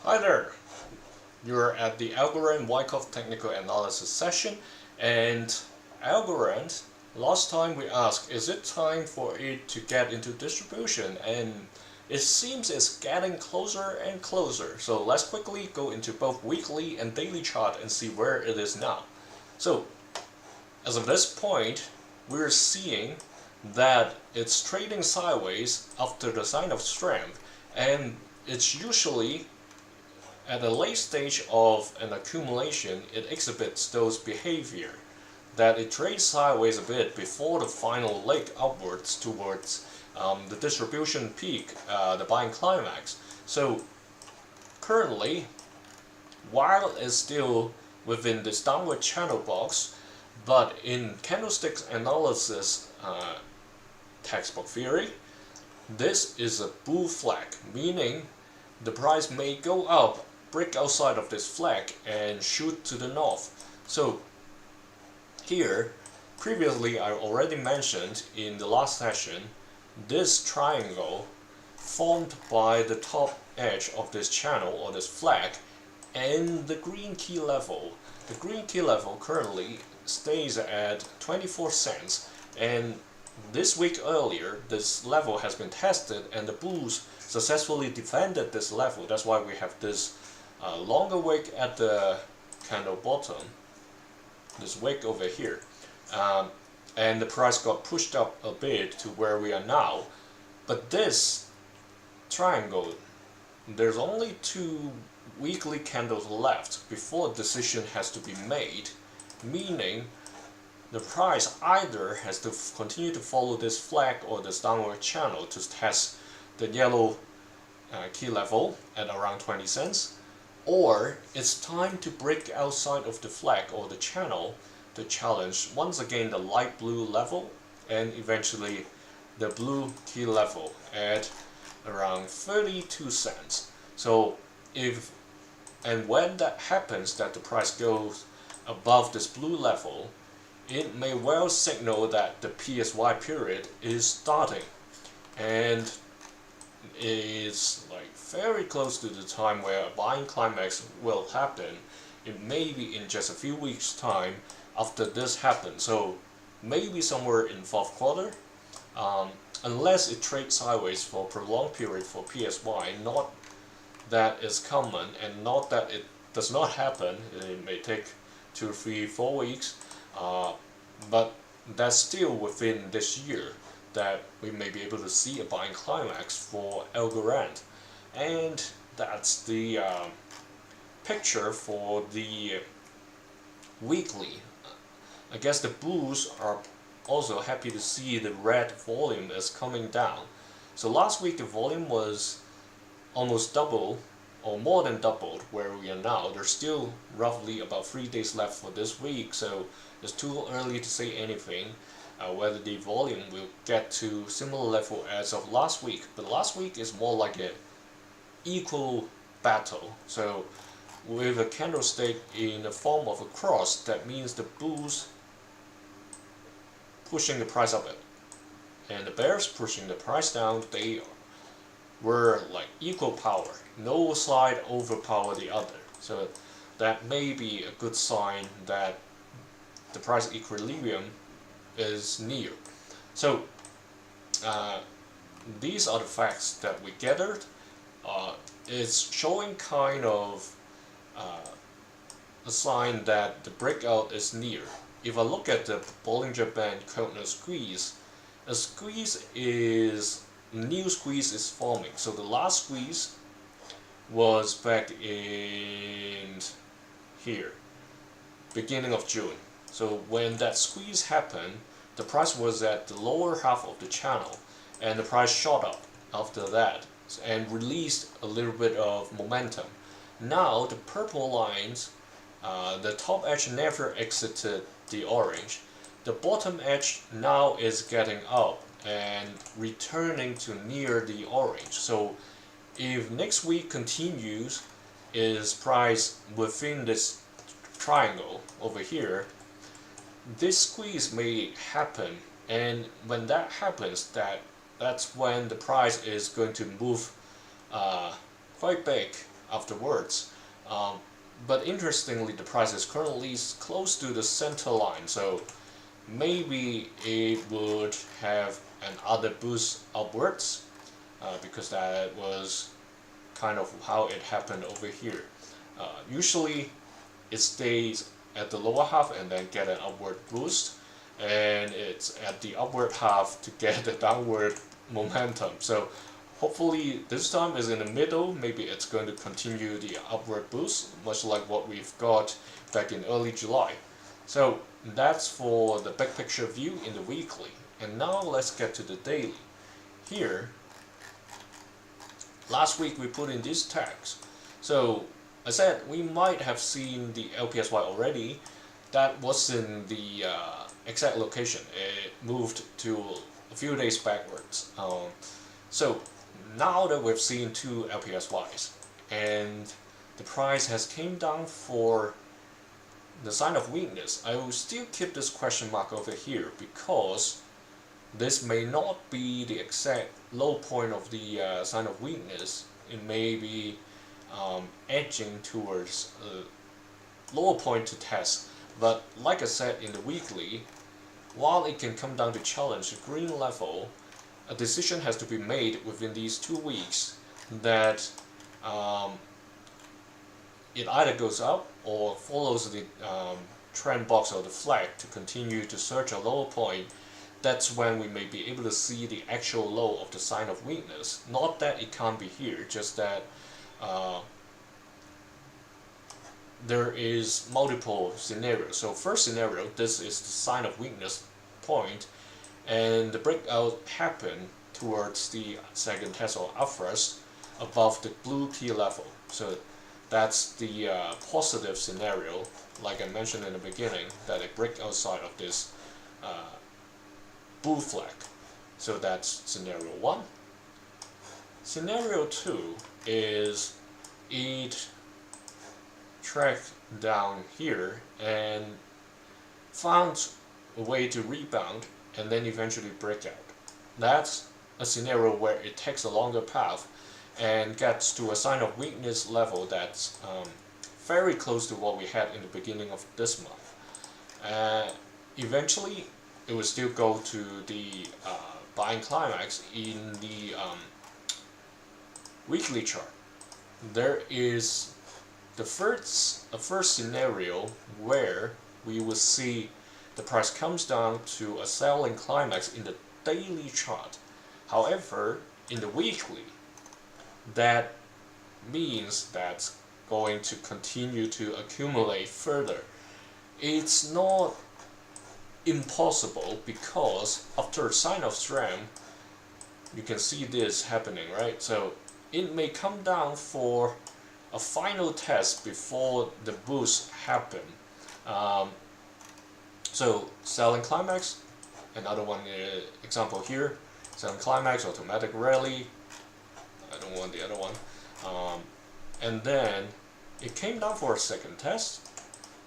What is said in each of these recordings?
Hi there! You're at the Algorand Wyckoff technical analysis session, and Algorand, last time we asked, is it time for it to get into distribution? And it seems it's getting closer and closer. So let's quickly go into both weekly and daily chart and see where it is now. So as of this point, we're seeing that it's trading sideways after the sign of strength, and it's usually at a late stage of an accumulation, it exhibits those behavior that it trades sideways a bit before the final leg upwards towards the distribution peak, the buying climax. So currently, while it's still within this downward channel box, but in candlesticks analysis textbook theory, this is a bull flag, meaning the price may go up, break outside of this flag, and shoot to the north. So here, previously I already mentioned in the last session, this triangle formed by the top edge of this channel or this flag and the green key level. The green key level currently stays at 24 cents, and this week earlier this level has been tested and the bulls successfully defended this level. That's why we have this longer wick at the candle bottom, this wick over here, and the price got pushed up a bit to where we are now. But this triangle, there's only 2 weekly candles left before a decision has to be made, meaning the price either has to continue to follow this flag or this downward channel to test the yellow key level at around 20 cents, or it's time to break outside of the flag or the channel to challenge once again the light blue level and eventually the blue key level at around 32 cents. So if and when that happens, that the price goes above this blue level, it may well signal that the PSY period is starting, and is like very close to the time where a buying climax will happen. It may be in just a few weeks time after this happens, so maybe somewhere in 4th quarter, unless it trades sideways for a prolonged period for PSY. Not that is common, and not that it does not happen. It may take 2, 3, 4 weeks, but that's still within this year that we may be able to see a buying climax for Algorand. And that's the picture for the weekly. I guess the bulls are also happy to see the red volume is coming down. So last week the volume was almost double or more than doubled where we are now. There's still roughly about 3 days left for this week, so it's too early to say anything whether the volume will get to similar level as of last week. But last week is more like an equal battle. So with a candlestick in the form of a cross, that means the bulls pushing the price up and the bears pushing the price down. They were like equal power. No side overpower the other. So that may be a good sign that the price equilibrium is near. So these are the facts that we gathered. It's showing kind of a sign that the breakout is near. If I look at the Bollinger Band Keltner squeeze, a squeeze is new squeeze is forming. So the last squeeze was back in here, beginning of June. So when that squeeze happened, the price was at the lower half of the channel, and the price shot up after that and released a little bit of momentum. Now the purple lines, the top edge never exited the orange. The bottom edge now is getting up and returning to near the orange. So if next week continues, is price within this triangle over here, this squeeze may happen, and when that happens, that's when the price is going to move quite big afterwards. But interestingly, the price is currently close to the center line, so maybe it would have another boost upwards, because that was kind of how it happened over here. Usually it stays at the lower half and then get an upward boost, and it's at the upward half to get the downward momentum. So hopefully this time is in the middle. Maybe it's going to continue the upward boost, much like what we've got back in early July. So that's for the big picture view in the weekly. And now let's get to the daily. Here, last week we put in these tags. So I said we might have seen the LPSY already. That wasn't the exact location. It moved to a few days backwards. So now that we've seen two LPSYs and the price has came down for the sign of weakness, I will still keep this question mark over here, because this may not be the exact low point of the sign of weakness. It may be edging towards a lower point to test. But like I said in the weekly, while it can come down to challenge the green level, a decision has to be made within these 2 weeks that it either goes up or follows the trend box or the flag to continue to search a lower point. That's when we may be able to see the actual low of the sign of weakness. Not that it can't be here, just that there is multiple scenarios. So first scenario, this is the sign of weakness point, and the breakout happened towards the second test or upthrust above the blue key level. So that's the positive scenario, like I mentioned in the beginning, that it breaks outside of this bull flag. So that's scenario 1. Scenario 2 is it tracked down here and found a way to rebound and then eventually break out. That's a scenario where it takes a longer path and gets to a sign of weakness level that's very close to what we had in the beginning of this month. Eventually it will still go to the buying climax in the weekly chart. There is the first scenario where we will see the price comes down to a selling climax in the daily chart. However, in the weekly, that means that's going to continue to accumulate further. It's not impossible, because after a sign of strength, you can see this happening, right? So it may come down for a final test before the boost happen. So selling climax, another one example here, selling climax, automatic rally. I don't want the other one. And then it came down for a second test.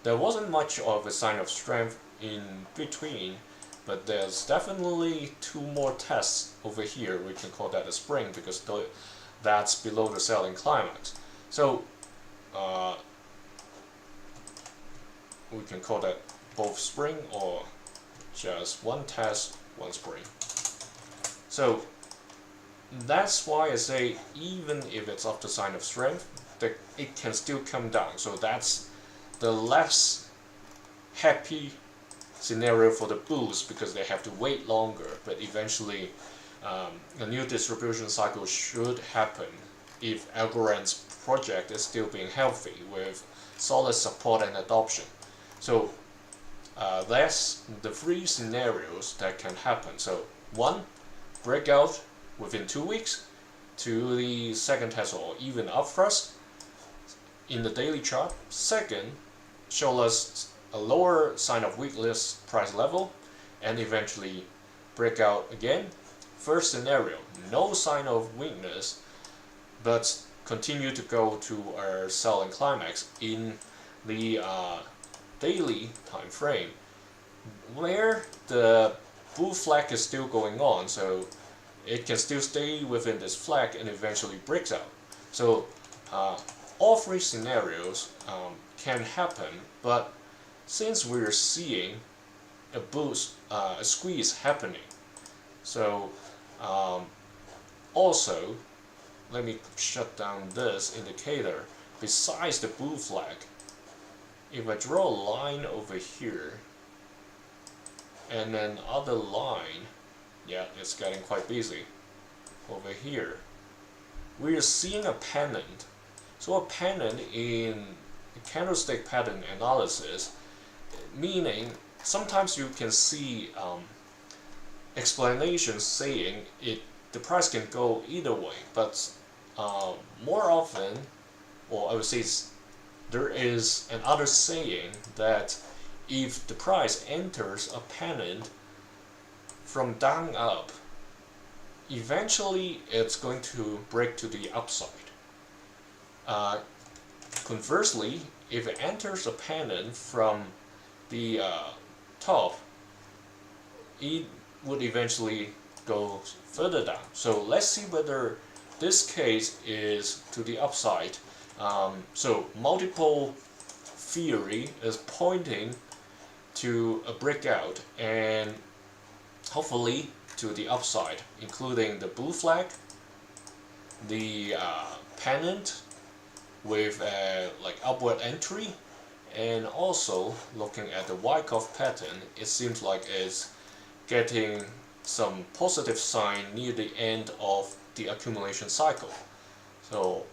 There wasn't much of a sign of strength in between, but there's definitely 2 more tests over here. We can call that a spring, because that's below the selling climax. So we can call that both spring or just one test, one spring. So that's why I say even if it's after sign of strength, it can still come down. So that's the less happy scenario for the bulls, because they have to wait longer. But eventually a new distribution cycle should happen if Algorand's project is still being healthy with solid support and adoption. So that's the 3 scenarios that can happen. So 1, breakout within 2 weeks to the second test or even upthrust in the daily chart. Second, show us a lower sign of weakness price level and eventually break out again. First scenario, no sign of weakness, but continue to go to our selling climax in the daily time frame, where the bull flag is still going on, so it can still stay within this flag and eventually breaks out. So all three scenarios can happen, but since we're seeing a boost, a squeeze happening, so also let me shut down this indicator. Besides the bull flag, if I draw a line over here and then other line, yeah, it's getting quite busy over here, we're seeing a pennant. So a pennant in candlestick pattern analysis, meaning sometimes you can see explanations saying the price can go either way, but more often, or I would say there is another saying that if the price enters a pennant from down up, eventually it's going to break to the upside. Conversely, if it enters a pennant from the top, it would eventually go further down. So let's see whether this case is to the upside. So multiple theory is pointing to a breakout and hopefully to the upside, including the bull flag, the pennant with like upward entry, and also looking at the Wyckoff pattern, it seems like it's getting some positive sign near the end of the accumulation cycle. So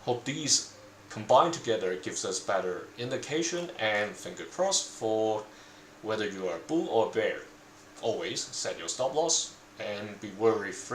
hope these combined together gives us better indication, and finger crossed for whether you are bull or bear. Always set your stop loss and be worry free.